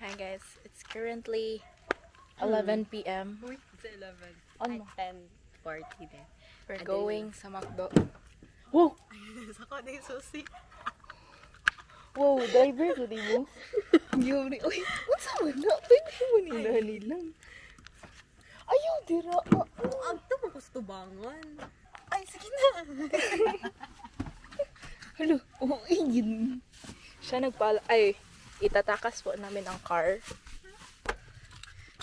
Hi guys, it's currently 11 p.m. Uy, it's 11. Ano? 10:40 din. We're going sa McDo. Wow! Sa ko na yung susi. Wow, driver ko di mo? Yuri, uy, unsa man na? Pwede mo nilang. Ayaw, dira. Ang ito mo kustubangan. Ay, sige na. Hello, yun. Siya nagpala, ay, itatakas po namin ang car.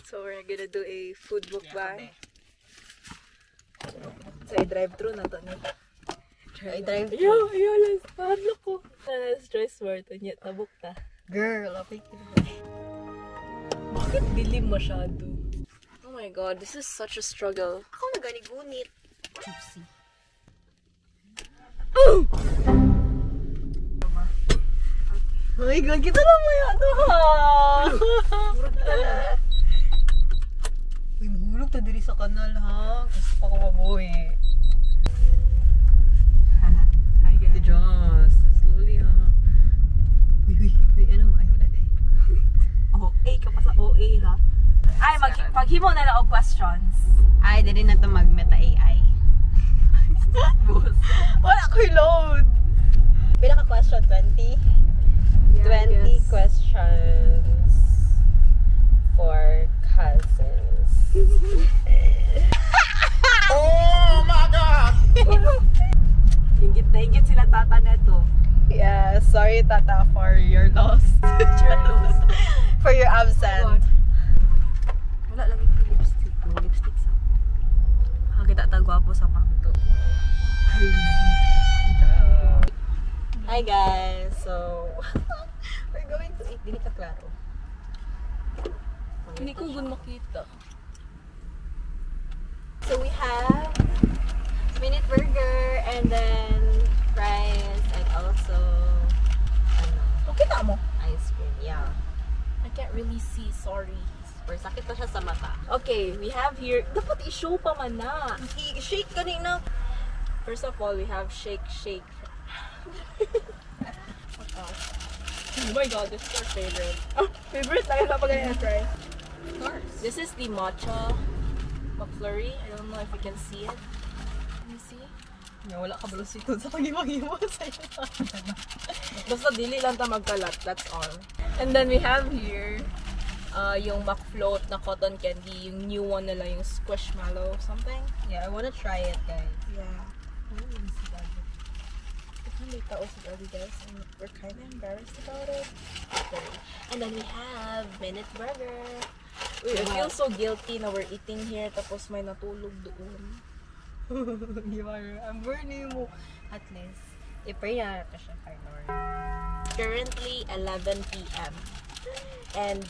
So we're gonna do a food mukbang. So i-drive-thru na to nito. I-drive-thru. Yo, let's paano ko. Stress more to niya, tabok ta. Girl, okay. Bakit dilim masyado? Oh my god, this is such a struggle. Ako nagani-gunit. Gypsy. Oh my god, kita lang mo yan ito ha! Murag tala. Uy, mahulog ta diri sa kanal ha. Gusto pa ko mabuhi. Hi guys. Just slowly ha. Uy, ano? Ay, wala day. OA ka pa sa OA ha? Ay, maghimo na lang og questions. Ay, dili na to mag-meta AI. Wala ko load. Pila ka question? 20? 20 questions for cousins. Oh my god! Hingit na hingit sila tata neto. Yeah, sorry tata for your loss. For your absent. Wala lang yung lipstick. Yung lipstick sa kita tagwapo sa pakto. Hi guys, so we're going to eat. Dili ka klaro. Hindi ko gun makita. So we have minute burger and then fries and also Okay na mo? ice cream. Yeah. I can't really see, sorry. Or sakit pa siya sa mata. Okay, we have here, dapat i-show pa man na. Shake kanina. First of all, we have shake. What else? Oh my god, this is our favorite. Oh, favorite na yun kapag ganyan try. Of course. This is the matcha McFlurry. I don't know if you can see it. Can you see? Yeah, wala ka balusito sa pag-iwag-iwa sa'yo. Basta dili lang ta magkalat, that's all. And then we have here yung McFloat na cotton candy, yung new one nila, yung Squishmallow something. Yeah, I wanna try it, guys. Yeah. They thought was already guys, and we're kind of embarrassed about it. Okay. And then we have Minute Burger. Uy, I feel so guilty na we're eating here tapos may natulog doon. I'm burning mo. At least, i-pray na natin siya kay Lord. Currently 11 p.m. And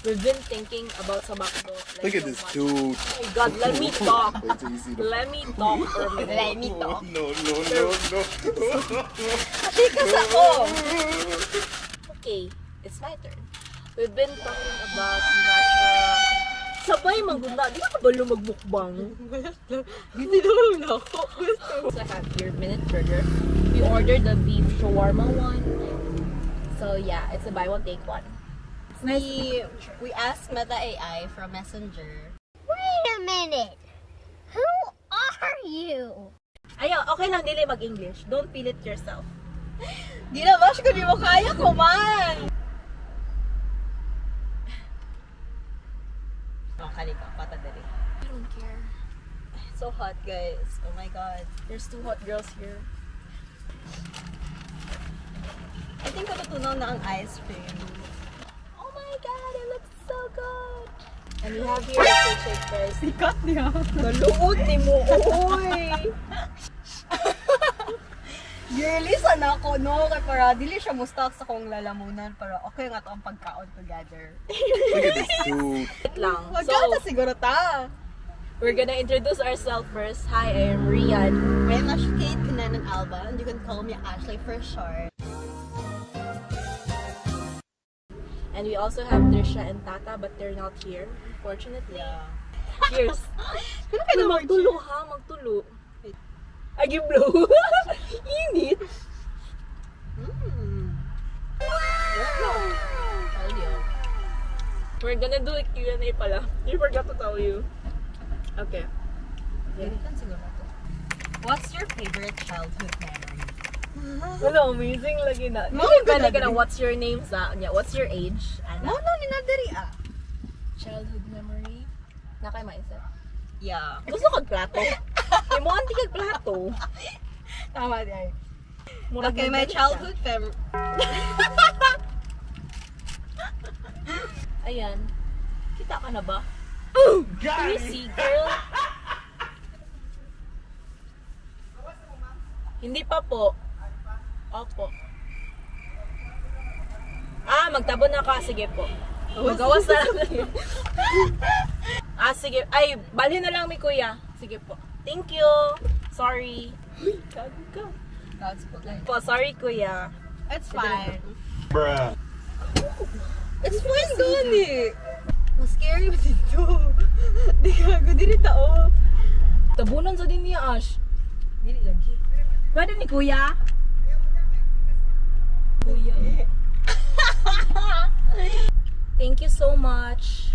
we've been thinking about sa McDo. Like, Look at this dude. Oh my god, let me talk. Wait till you see the Let me talk for a minute. Let me talk. No. Tikas ako! Okay, it's my turn. We've been talking about matcha. Sabay mangguna, di ka ba lumagbukbang? Hindi naman ako. So I have your Minute Burger. We ordered the beef shawarma one. So yeah, it's a buy one take one. We asked Meta AI from Messenger. Wait a minute! Who are you? Ayaw, okay lang dili mag-English. Don't feel it yourself. Di na bash ko, di mo kaya ko man! Oh, kaliko, patadali. I don't care. It's so hot, guys. Oh my god. There's two hot girls here. I think natutunaw na ang ice cream. Oh my god, it looks so good! And we have here the shake fries. Sikat niya. Naluod ni mo, oy! Girly, sana ako, no? Kaya para, dili siya mustak sa kong lalamunan. Pero okay nga to ang pagkaon together. Look at this dude. Wait lang. Wag So, ka siguro ta. we're gonna introduce ourselves first. Hi, I am Rian. I'm Ashley Kate ng Alba, and you can call me Ashley for short. And we also have Trisha and Tata, but they're not here, unfortunately. Yeah. Cheers! Ano kayo na Magtulo ha, magtulo. Agi blow. Init. Wow! We're gonna do a Q&A pala. I forgot to tell you. Okay. Ganyan siguro to. What's your favorite childhood memory? Wala, amazing lagi na. Mo, Hindi ka ganun. na what's your name sa niya? What's your age? Mo no ni nadiri Childhood memory? Na kay maisip. Yeah. Gusto kag plato. May mo anti kag plato. Tama di ay. Murag Okay, my nagdali childhood Ayan. Kita ka na ba? Can you see, girl? Hindi pa po. Opo. Magtabo na ka. Sige po. Magawas na lang. Sige. Ay, bali na lang mi kuya. Sige po. Thank you. Sorry. Gago ka. That's okay. Po, sorry kuya. It's fine. Bruh. It's fine gani. Mas scary ba dito? Di gago diri tao. Tabunan sa din niya, Ash. Dili lagi. Pwede ni kuya? Kuya. Thank you so much.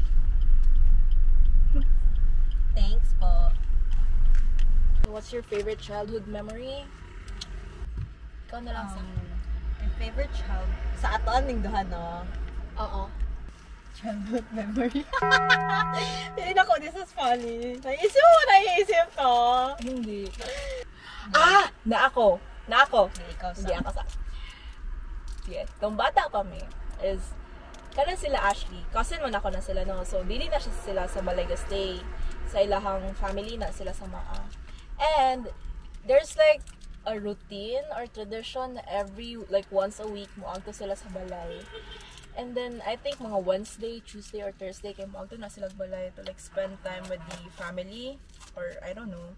Thanks po. What's your favorite childhood memory? Ikaw na lang sa... My favorite child sa ato aning duha no. Oo. Childhood memory. Hindi na ko, this is funny. Naisip to. Hindi. Na ako. Hindi, ikaw sa. Hindi ako sa... Yes. Nung bata kami is... Kana sila Ashley. Cousin mo na ako na sila no. So, dili na siya sila sa Balaga stay. Sa ilahang family na sila sa Maa. And, there's like a routine or tradition na every, like once a week, muagto sila sa balay. And then, I think mga Wednesday, Tuesday, or Thursday, kay muagto na sila sa balay to like spend time with the family. Or, I don't know.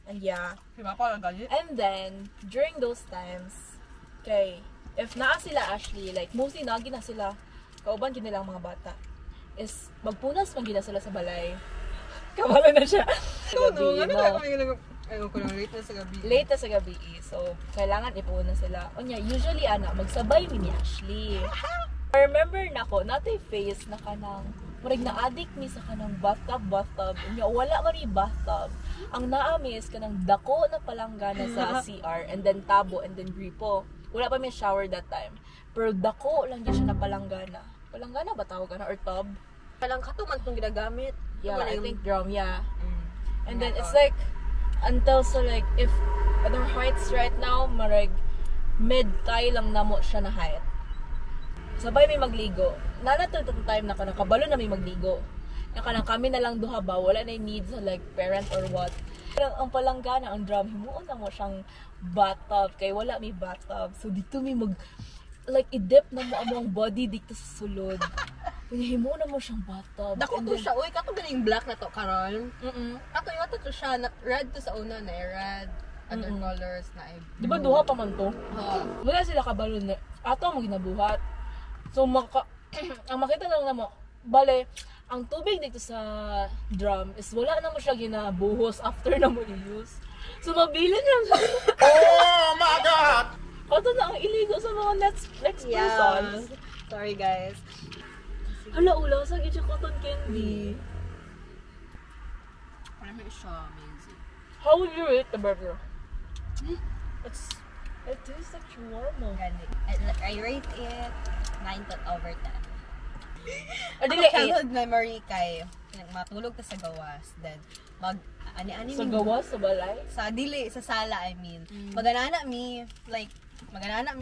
And yeah. Diba ko lang galit? And then, during those times, kay, if naa sila Ashley, like, mostly nagi na sila, kauban yun nilang mga bata, is, magpunas man gina sila sa balay. Kamala na siya. Ano no. ka kami ayun ko lang late na sa gabi. Late na sa gabi, so, kailangan ipunan sila. Onya, usually, magsabay mi ni Ashley. I remember na ko, natay face na kanang, murag na-addict mi sa kanang bathtub. Onya, wala man yung bathtub. Ang naami is kanang dako na palanggana sa CR, and then tabo, and then gripo. Wala pa may shower that time. Pero dako lang din siya na palanggana. Palanggana ba tawag na? Or tub? Palang katuman itong ginagamit. Yeah, I think drum, yeah. Mm. And then it's like, until so like, if other heights right now, marag mid-thigh lang namo siya na height. Sabay may magligo. Nanatod itong time na kanang kabalo na may magligo. Na kanang kami na lang duha ba, wala na yung needs sa like parent or what. Pero ang palanggana, ang drum, himuon na mo siyang bathtub, kay wala may bathtub. So dito may like i-dip na mo among body dito sa sulod. Himuon na mo siyang bathtub. Dako And to then- siya. Uy, kato galing black na to, Karon. Mm-mm. Kato yun to siya. Red to sa una na red. Other colors na Di ba duha pa man to? Oo. Wala sila kabalo na ato ang ginabuhat. So ang makita lang na mo, bale, ang tubig dito sa drum is wala na mo siya ginabuhos after na mo i-use. So mabilin lang siya. Oh my God! Kato na ang iligo sa mga next persons. Sorry guys. Hala, ula, sa gitya cotton candy. Ano siya amazing. How would you rate the burger? It tastes like shawarma. Gani. I rate it 9/10. Or Ako dili, 8. childhood memory kay matulog ta sa gawas. Then ani-ani Sa gawas, sa balay. sa dili sa sala I mean. Maganana mi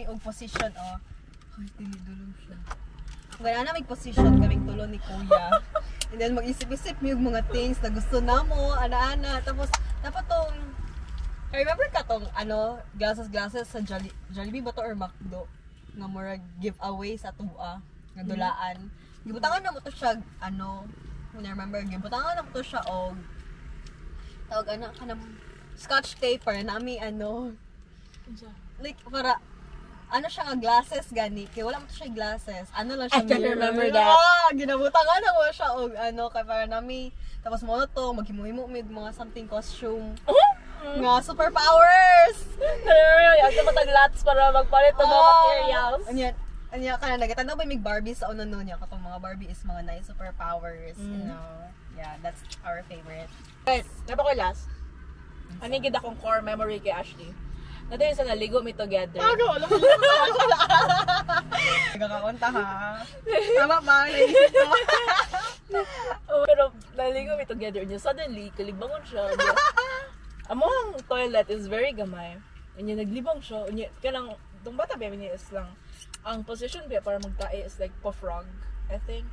og position Ay, dili dulong siya. Maganana mi position kaming tulo ni kuya. And then mag-isip-isip mi og mga things na gusto namo, ana-ana. Tapos dapat tong I remember ka tong glasses sa Jollibee ba to or McDo nga murag giveaway sa tuwa nga dulaan. Gibutangan na mo to siya I remember gibutangan na mo to siya og tawag kanang scotch tape para nami like para siya nga glasses gani kay wala mo to siya glasses lang siya I can mirror. remember that. Ginabutangan na mo siya og kay para nami tapos mo na to maghimuhimo mid mga something costume nga superpowers. Ito matag lots para magpalit ng mga materials. Anyan, Anya ka na, nagtanaw ba may Barbie sa uno niya? Katong mga Barbie is mga nice superpowers, you know. Yeah, that's our favorite. Guys, napa ko last. Anigid akong core memory kay Ashley. Nato yung sa naligo me together. Alam mo. Nagkakaunta ha. Tama ba? Naisip ko. Pero naligo me together niya. Suddenly, kalibangon siya. Among toilet is very gamay. Unya naglibang siya. Unya, kanang, itong bata ba niya is lang, ang position ba para magtae is like pa-frog, I think.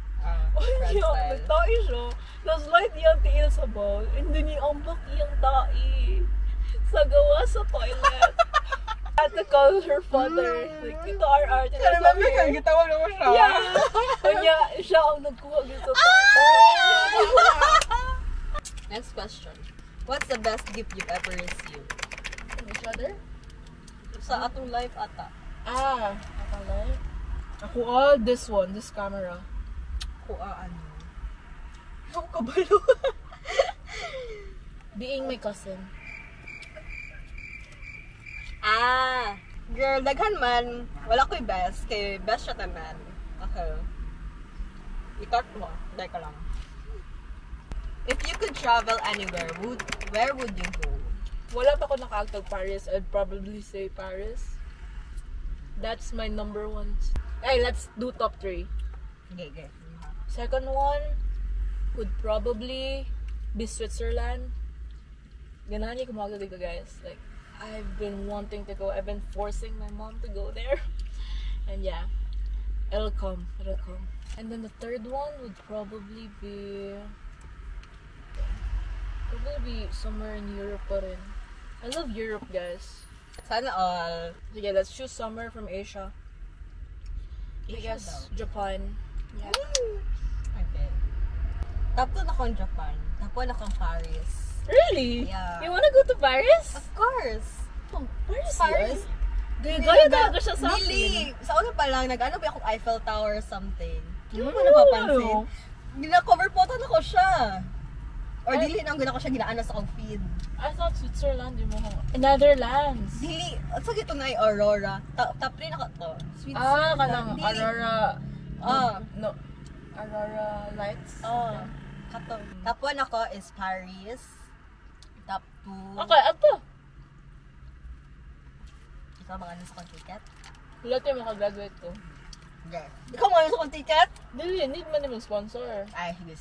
Unya, nagtae siya. Tapos light niyang tiil sa bowl. And then yung ambak iyang tae. Sa gawa sa toilet. I had to call her father. Like, ito RR. Kaya naman may gitawag mo siya. Yeah. Unya, siya ang nagkuha dito sa toilet. Next question. What's the best gift you've ever received? From each other? Sa atong life ata. Akalay. Ako all this one, this camera. Ano? Ako kabalo. Being my cousin. Girl, daghan man. Wala ko'y best. Kay best siya naman. Okay. Ikat mo. Dahil ka lang. If you could travel anywhere, where would you go? Wala pa ako nakaagtag Paris. I'd probably say Paris. That's my number one. Hey, let's do top 3. Okay. Second one would probably be Switzerland. Ganahan niya kumagod dito, guys. Like, I've been wanting to go. I've been forcing my mom to go there. And yeah, it'll come. And then the third one would probably be somewhere in Europe pa rin. I love Europe, guys. Sana all. Sige, let's choose somewhere from Asia. I guess Japan. Yeah. Okay. Top 2 na akong Japan. Top 1 akong Paris. Really? Yeah. You wanna go to Paris? Of course. Paris? Gaya talaga siya sa akin. Dili. Sa una pa lang, nag-ano ba akong Eiffel Tower or something. Hindi mo napapansin. Gina-cover photo na ko siya. Or dili nang gina ko siya ginaana sa akong feed. I thought Switzerland, di mo ko. Netherlands. Dili. At sa gito na ay Aurora. Top 3 na ka to. Kanang Dili. Aurora. Ah. No. Aurora lights. Kato. Top 1 ako is Paris. Top 2. Okay, ato. Ikaw mga sa akong ticket? Wala tayo makagraduate to. Okay. Ikaw mga sa akong ticket? Dili, need man naman sponsor. Ay, sige.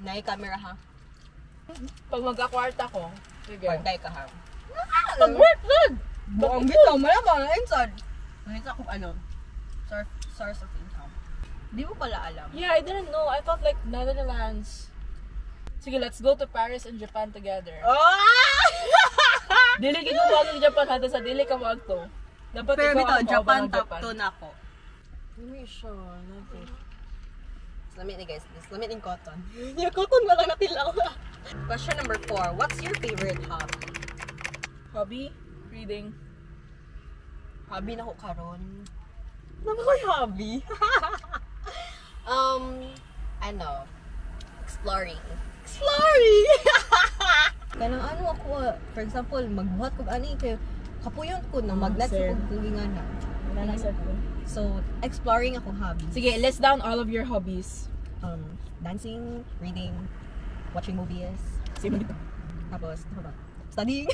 Nay camera ha. Pag magkakwarta ko, sige. Pagday ka ha. Pag-work lang! Buong bitaw, malamang na inside. Nakita ko source of income. Di mo pala alam. Yeah, I didn't know. I thought like Netherlands. Sige, let's go to Paris and Japan together. Dili kita mo ang Japan hata sa dili ka mo to. Dapat Pero ikaw bitaw, ang Japan kaubang top 2 na ako. Hindi siya. Nothing. Lamit ni guys, this lamit in cotton. Yung cotton wala na tilaw. Question number 4. What's your favorite hobby? Hobby? Reading. Hobby na ko karon. Ano ko hobby? Exploring. Kanang ano ako, for example, magbuhat ko ani kay kapuyon ko na maglat sir. ko kulingan na. Wala na set ko. So, exploring ako hobby. Sige, list down all of your hobbies. Dancing, reading, watching movies. Sino dito? Tapos, ano ba? Studying.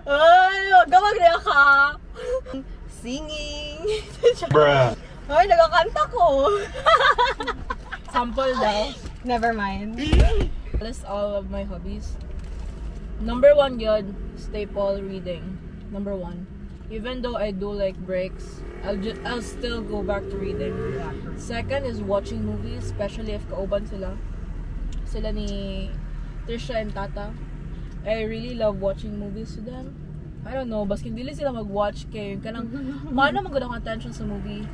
Ay, gawag na ka. Singing. Bruh. Ay, nagkakanta ko. Sample daw. Never mind. List all of my hobbies. Number 1, good. Staple reading. Number 1. Even though I do like breaks, I'll still go back to reading. Second is watching movies, especially if kauban sila ni Trisha and Tata. I really love watching movies with them. I don't know, baskin dili sila mag-watch kay kanang maano magud akong attention sa movie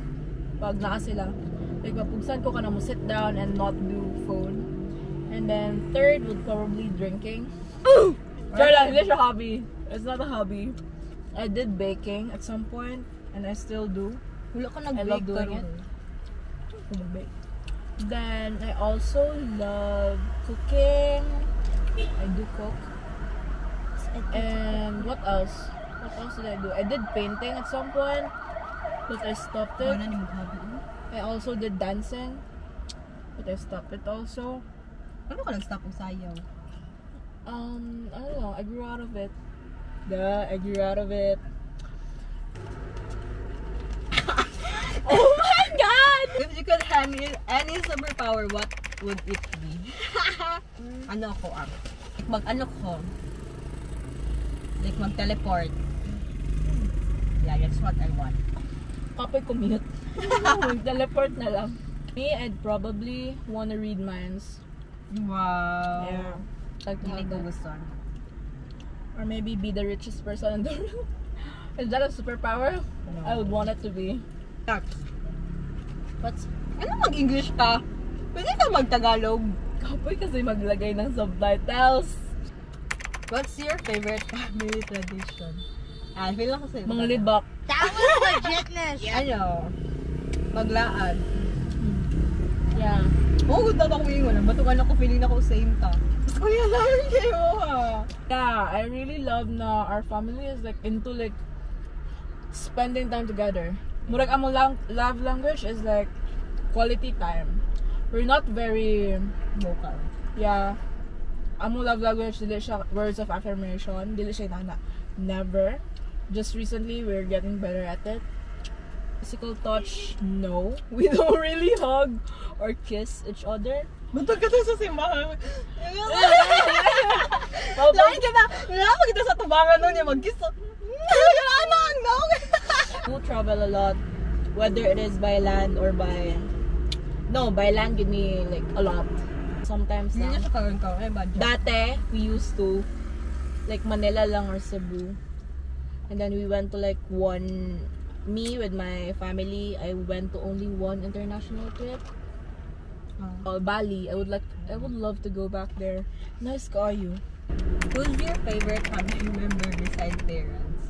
pag naa sila. Like mapugsan ko kana mo sit down and not do phone. And then third would probably drinking. Sure lang, hindi siya hobby. It's not a hobby. I did baking at some point, and I still do. Wala ka I love nag-bake doing it. Then I also love cooking. I do cook. And what else? What else did I do? I did painting at some point. but I stopped it. Wala ni maghabi. I also did dancing, but I stopped it also. Ano ka nag-stop og sayaw? I don't know, I grew out of it. I grew out of it. Oh my god! If you could have any superpower, what would it be? Ano ako mag-ano ko? Like mag-teleport. Yeah, that's what I want. Kapoy commute. Teleport na lang. Me, I'd probably wanna read minds. Wow. Yeah. Like to Hindi have ko that. gusto. Or maybe be the richest person in the world. Is that a superpower? No. I would want it to be. What's Ano mag-English ka? Pwede ka mag-Tagalog. kapoy kasi maglagay ng subtitles. What's your favorite family tradition? I feel like kasi Mga libak. That was legitness. ano? Maglaan. Yeah. Oo, good na ako ingon. Batukan ako, feeling ako same ta. Kuya, lahat kayo ha. Yeah, I really love na our family is like into like spending time together. Murag amo love language is like quality time. We're not very Vocal. yeah. Amo love language dili siya words of affirmation, dili siya nana. Never. Just recently we're getting better at it. Physical touch, no. We don't really hug or kiss each other. Bantog ka tayo sa simbahan. Lain ka na. Lama kita sa tubangan nun yung mag-kiss. Anang, no? We travel a lot, whether it is by land or by land give me like a lot. Sometimes Hindi na. na siya karoon ka. Eh, budget. Dati, we used to like Manila lang or Cebu. And then we went to like me with my family, I went to only one international trip. Bali. I would love to go back there. Nice kayo. Who's your favorite family member besides parents?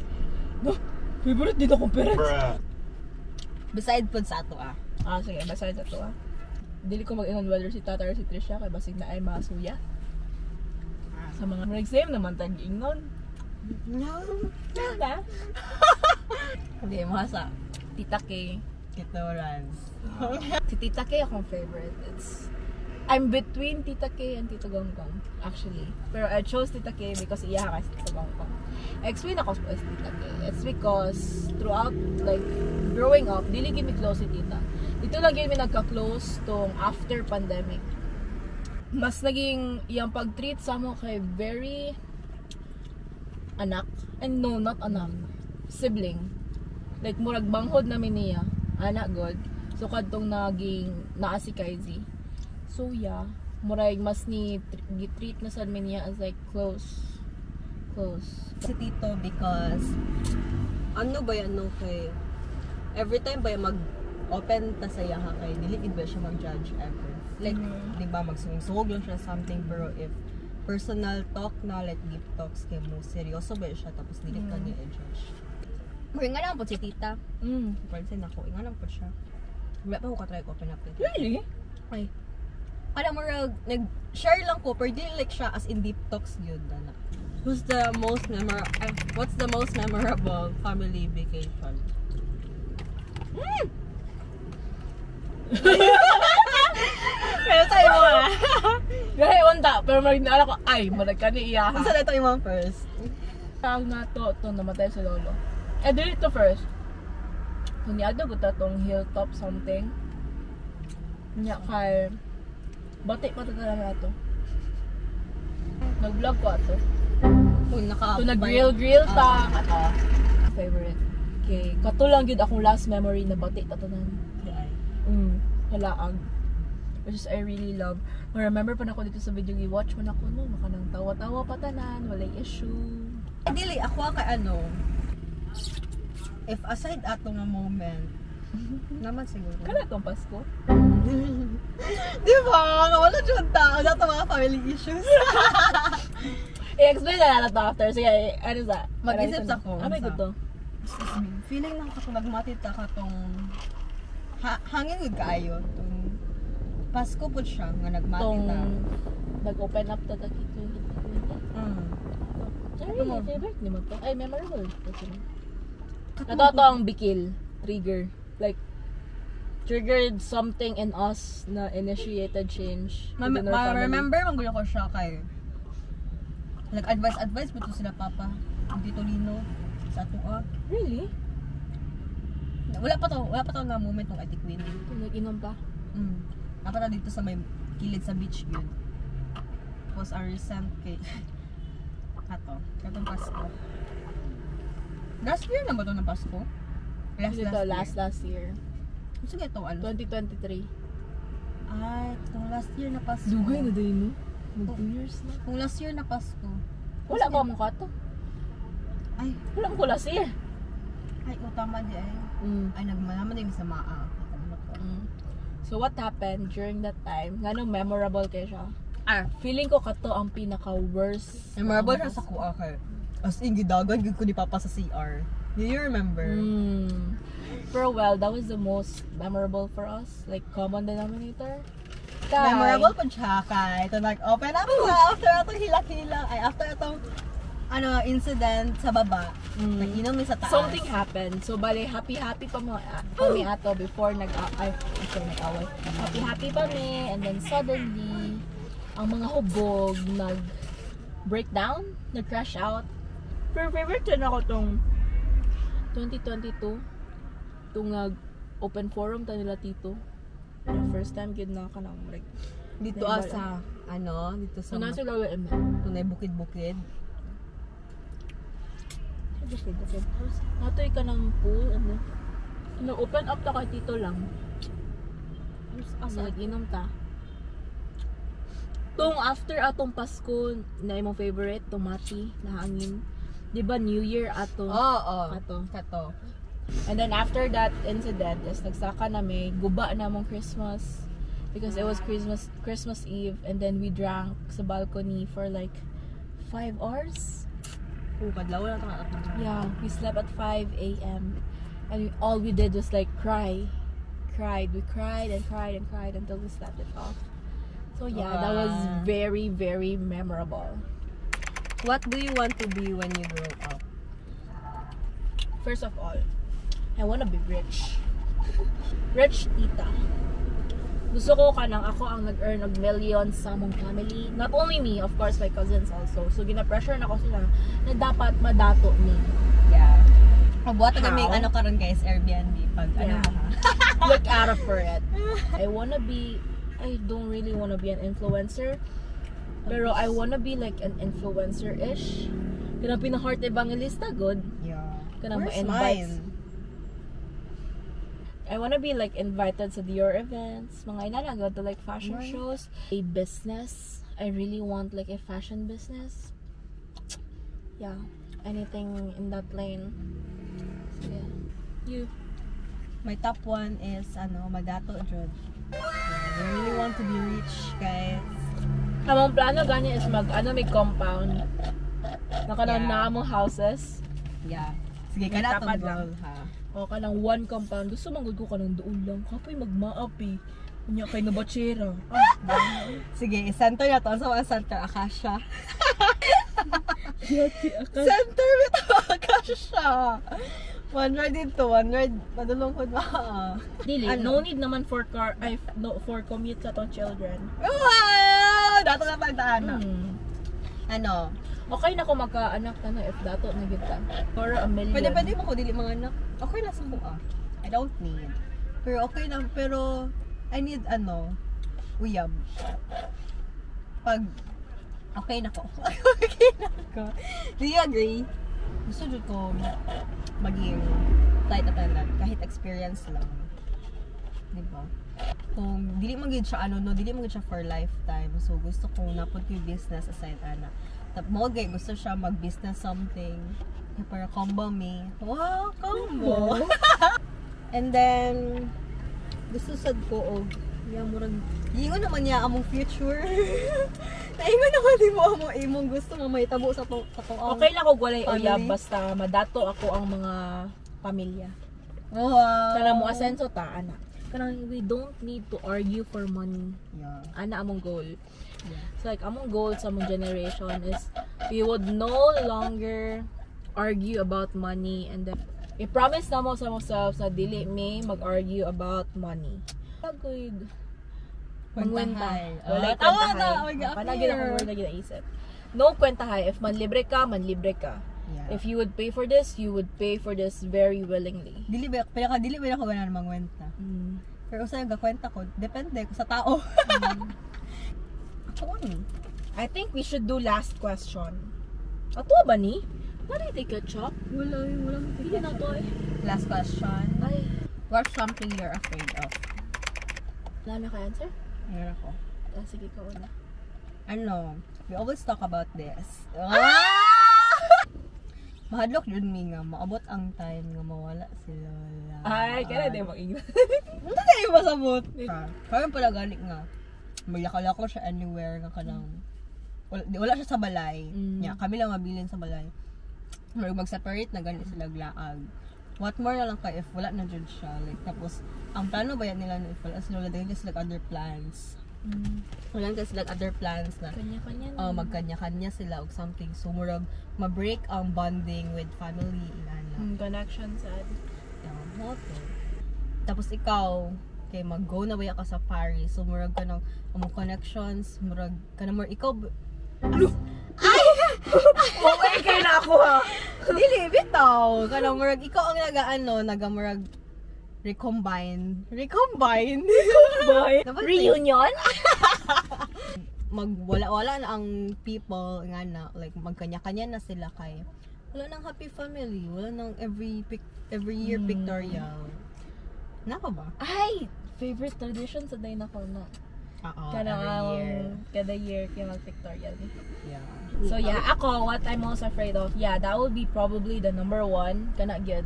No, favorite dito kong parents. Bruh. Besides po sa ato Sige, besides ito Dili ko mag-inon whether si Tata or si Trisha kay basig na ay masuya. Sa mga same naman tag-ingnon. No. Diba? Hindi, mahasa. Tita K. Kitorans. Si Tita K akong favorite. I'm between Tita K and Tito Gongkong, actually. Pero I chose Tita K because iya ka si Tito Gongkong. Explain ako sa Tita K. It's because throughout, like, growing up, dili gimi close si Tita. Dito lang gimi nagka-close tong after pandemic. Mas naging iyang pag-treat sa mo kay very anak. And no, not anak. Sibling. Like, murag banghod namin niya. Anak god. So, kadtong naging naa si Kaizi. So, yeah. Murag mas treat na sad mi niya as like close. Si Tito because ano ba yan no kay every time ba mag-open ta sa yaha kay dili gid ba siya mag-judge ever. Like, di ba magsungog lang siya something pero if personal talk na like deep talks kay mo seryoso ba siya tapos dili ka niya i-judge. Nga lang po si Tita. Pansin ako, nga lang po siya. Wala pa ko ka-try open up with her. Really? Ay. Alam mo, nag-share lang ko, pero di like siya as in deep talks yun. What's the most memorable family vacation? Pero tayo mo Gahe, wanda. Pero marag naala ko, ay, marag ka ni iya. Saan na ito yung mga first? Tawag na to namatay si Lolo. Dili to first. Kung niado ko tong hilltop something. Nya kay bati pa talaga na to. Nag-vlog ko ato. Kung So nag-grill ta ato. Favorite. Okay, kato lang gyud akong last memory na bati ta tanan. Halaag. Which is I really love. Remember pa na ako dito sa video gi-watch mo na ko no, makanang tawa-tawa pa tanan, walay issue. Dili, ako kay ano, if aside ato nga moment, naman siguro. Kana tong Pasko? Di ba? Wala dyan tao. Wala ito mga family issues. I-explain na natin after. Sige, ano sa? Mag-isip sa ko. Ano ito? Feeling lang ka nagmatita ka tong hangin with kaayo. Tong Pasko po siya nga nagmatita. Nag-open up to the kito. Ay, really favorite ni mo to. Ay, memorable. Ito ang bikil. trigger. Like, triggered something in us na initiated change. within our family. Remember, manggulo ko siya kay advice mo to sila papa. Hindi Tolino sa ato Really? Wala pa to na moment ng Ate Queen. Nag-inom pa? Dapat na dito sa may kilid sa beach yun. Was our recent kay katong Pasko. Last year na ba ito ng Pasko? Last year. Sige ito, 2023. Ay, itong last year na Pasko. Dugay na din, no? Mag 2 years na. Kung last year na Pasko. Wala ba mo ka to? Ay, Wala mo ko last year. tama di ay. Ay, nagmanaman din sa maa. So what happened during that time? Nga memorable kayo siya? Feeling ko kato ang pinaka-worst. Memorable siya sa kuha kay. As in, gidagan, gid ko ni Papa sa CR. Do you remember? Pero well, that was the most memorable for us. Like, common denominator. Memorable po siya kay. Ito nag-open up sa after itong hila-hila. Ay, after itong incident sa baba. Nag-inom mi sa taas. Something happened. So, bali, happy pa mo kami ato before nag-away. Happy pa mi. And then, suddenly, ang mga hubog nag-breakdown, nag-crash out. Pero favorite din ako tong 2022. Itong nag-open forum ta nila tito. The first time gid na kanang like dito sa dito sa nasa Lola M. tunay bukid-bukid. Natoy ka ng pool and then nag-open up ta kay tito lang. Asa nag-inom ta. Tung after atong Pasko na imong favorite tomati na hangin. 'Di ba New Year ato? Kato. And then after that incident, is nagsaka na may guba na mong Christmas because it was Christmas Eve, and then we drank sa balcony for like 5 hours. Kadlaw na ta. Yeah, we slept at 5 a.m. and all we did was like cried. We cried until we slept it off. So yeah, that was very, very memorable. What do you want to be when you grow up? First of all, I wanna be rich. Rich tita. Gusto ko kanang ako ang nag-earn of millions sa mong family. Not only me, of course, my cousins also. So, gina-pressure na ko sila na dapat madato me. Yeah. Buhat na kami karon guys, Airbnb. Pag Look out for it. I don't really wanna be an influencer. Pero I wanna be like an influencer-ish. Kanang pinaka-heart evangelista, good. Yeah. Kanang Where's ma-invite. mine? I wanna be like invited sa Dior events. Mga inana, go to like fashion shows. A business. I really want like a fashion business. Yeah. Anything in that lane. So yeah. You. My top one is madato jud. I really want to be rich, guys. Among plano gani is may compound. Nakalang na among houses. Yeah. Sige, ka na Tapad itong lang. goal, ha? O kanang one compound. Gusto manggod ko kanang doon lang. Kapay magmaap eh. Kanya kay na batsera. Sige, center na to. So, center, Akasha. Center ito, Akasha. One ride dito, one ride. Padulong ko ba? Dili, no need naman for for commute sa tong children. Wow! Dato na pagdaan. Okay na ko magka-anak na if dato na kita. For $1 million. Pwede mo ko dili mga anak. Okay na sa kuha. I don't need. Pero okay lang. Pero I need uyab. Pag okay na ko. Okay na ko. Do you agree? Gusto dyan ko maging flight attendant. Kahit experience lang. Diba? Kung dili mo gid siya dili mo gid siya for lifetime. So gusto kong napod ko yung business aside mo gay gusto siya mag-business something. Para combo me. Wow, combo. And then gusto sad ko murag ingon naman niya among future. Naingon naman di mo imong gusto nga mahitabo sa to okay lang ko walay uyab basta madato ako ang mga pamilya. Wow. Kana mo asenso ta ana. Kanang we don't need to argue for money. Yeah. Ana among goal. Yeah. So like among goal sa among generation is we would no longer argue about money, and then I-promise na mo sa ourselves na dili may mag-argue about money. Good. Kwentahay. Wala Tawa kwentahay. na. Oh my God, Panagin ako clear. word na ginaisip. No kwentahay. If manlibre ka, manlibre ka. Yeah. If you would pay for this, you would pay for this very willingly. Dili ba ako ganun mangwenta. Pero sa gakwenta ko, depende ko sa tao. Ako ano? I think we should do last question. Ato ba ni? What did take a chop? Walang Hindi na to eh. Last question. Ay, What's something you're afraid of? wala na ka answer? Meron ako. Sige, ikaw na. Ano? We always talk about this. Mahadlok yun mi nga, maabot ang time nga mawala sila. Ay, kaya di mo ingnan. Hindi tayo masabot. Kaya pala galing nga. Maglakal-lakal siya anywhere nga kanang wala siya sa balay. Yeah, kami lang mabilin sa balay. Mag-separate na ganit sila glaag. What more na lang ka if wala na dyan siya. Like, tapos, ang plano ba yan nila na if wala sila, dahil sila other plans. Wala kasi sila other plans na Kanya-kanya na. magkanya-kanya sila o something. So, murag, ma-break ang bonding with family. Connection sad. Tapos ikaw, kay mag-go na ba ka sa Paris. So, murag ka ng among connections, murag ka na murag, ikaw, Okay, kayo na ako ha. dili, bitaw. Kanang murag, ikaw ang nagamurag, recombine. Boy. Dapat Reunion? Wala na ang people nga na, like, magkanya-kanya na sila kay, wala nang happy family, wala nang every year pictorial. Napa ba? Ay! Favorite tradition sa day na ko na. Kada year kaya mag-pictorial. Yeah. So yeah, ako, what I'm most afraid of, yeah, that would be probably the number one. Kana gyud.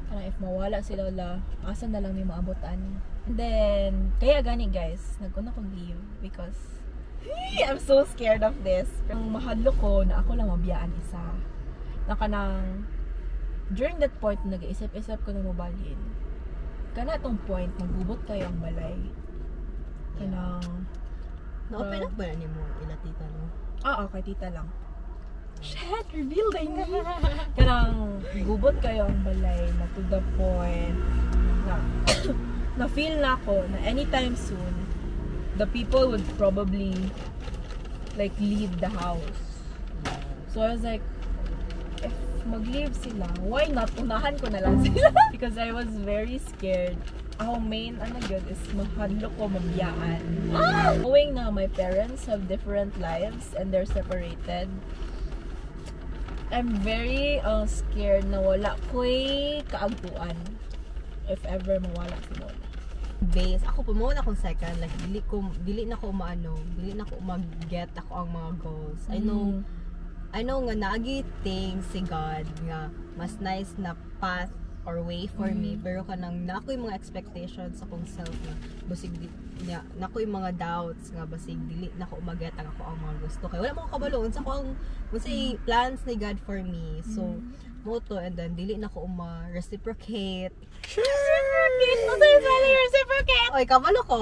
Kana if mawala sila la, asa na lang may maabotan. And then, kaya gani guys, nagkuna kong leave because I'm so scared of this. Ang mahadlo ko na ako lang mabiyaan isa. Na kanang during that point nag-iisip-isip ko na mabalhin. Kana tong point magbubot kayo ang balay. Kanang Na-open up ba na ni mo ilatita no? kay tita lang. Shit, reveal na ini. Kanang gubot kayo ang balay na to the point na na feel na ako na anytime soon the people would probably like leave the house. So I was like, if mag-leave sila, why not unahan ko na lang sila? Because I was very scared. Ako main good is mahadlo ko mabiyaan. Knowing na my parents have different lives and they're separated, I'm very scared na wala ko'y kaagtuan if ever mawala si Mona. Base, ako pumuna akong second, like dili na ko mag-get ako ang mga goals. I know nga naagi things si God nga mas nice na path or way for me, pero kanang na ako yung mga expectations sa akong self na basig na ako yung mga doubts nga basig dili na ko mag-get ang ako ang mga gusto kay wala mo kabalo unsa ko ang plans ni God for me. So moto and then dili na ko reciprocate. Reciprocate. Oy, kabalo ko.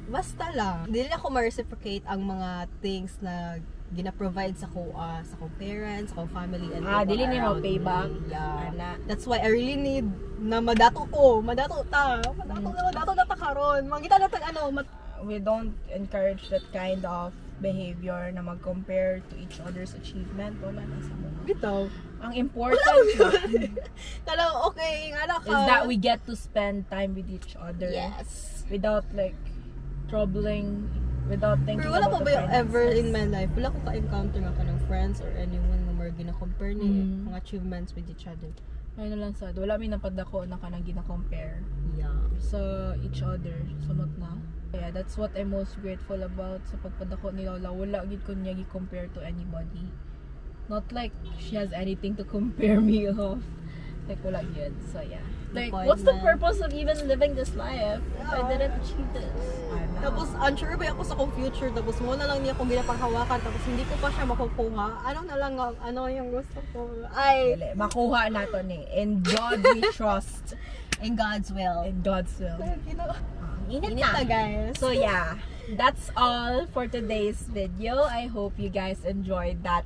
Basta lang. Dili na ko ma-reciprocate ang mga things na gina-provide sa kong parents, sa kong family, and dili niya around payback. me. Yeah. Ana. That's why I really need na madato ta karon. Mangita na We don't encourage that kind of behavior na mag-compare to each other's achievement. Wala na sa mga. bitaw. Ang important Kala okay, nga na ka. is that we get to spend time with each other. Yes. Without like troubling, without thinking Pero wala about pa ba the yung ever finances. in my life, wala ko ka-encounter nga ka ng friends or anyone nga mga gina-compare ni mga achievements with each other. Ayun na lang sad. Wala may napadako na kanang gina-compare Yeah. sa each other. Samot na. Yeah, that's what I'm most grateful about sa pagpadako ni Lola. Wala gid ko niya gi-compare to anybody. Not like she has anything to compare me of. Like wala gid. So yeah. Like what's the purpose of even living this life if I didn't achieve this? Tapos unsure ba ako sa kong future, tapos mo na lang niya akong ginapanghawakan, tapos hindi ko pa siya makukuha. Ano na lang yung gusto ko. Ay, Dili, makuha nato ni. In God we trust. in God's will. In God's will. Init na guys. So yeah, that's all for today's video. I hope you guys enjoyed that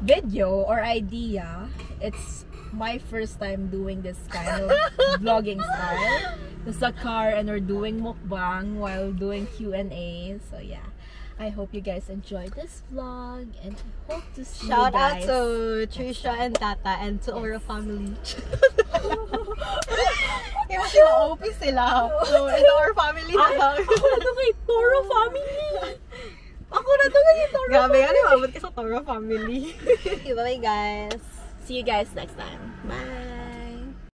video or idea. It's my first time doing this kind of vlogging style. It's a car and we're doing mukbang while doing Q&A. So yeah, I hope you guys enjoyed this vlog and I hope to see Shout you out guys. to Trisha and Tata and to our family. Kaya mas ma-OP sila. So, ito our family na lang. Ako na to kay Toro family. Ako na to kay Toro Grabe family. nga, mabot ka sa Toro family. Bye-bye guys. See you guys next time. Bye.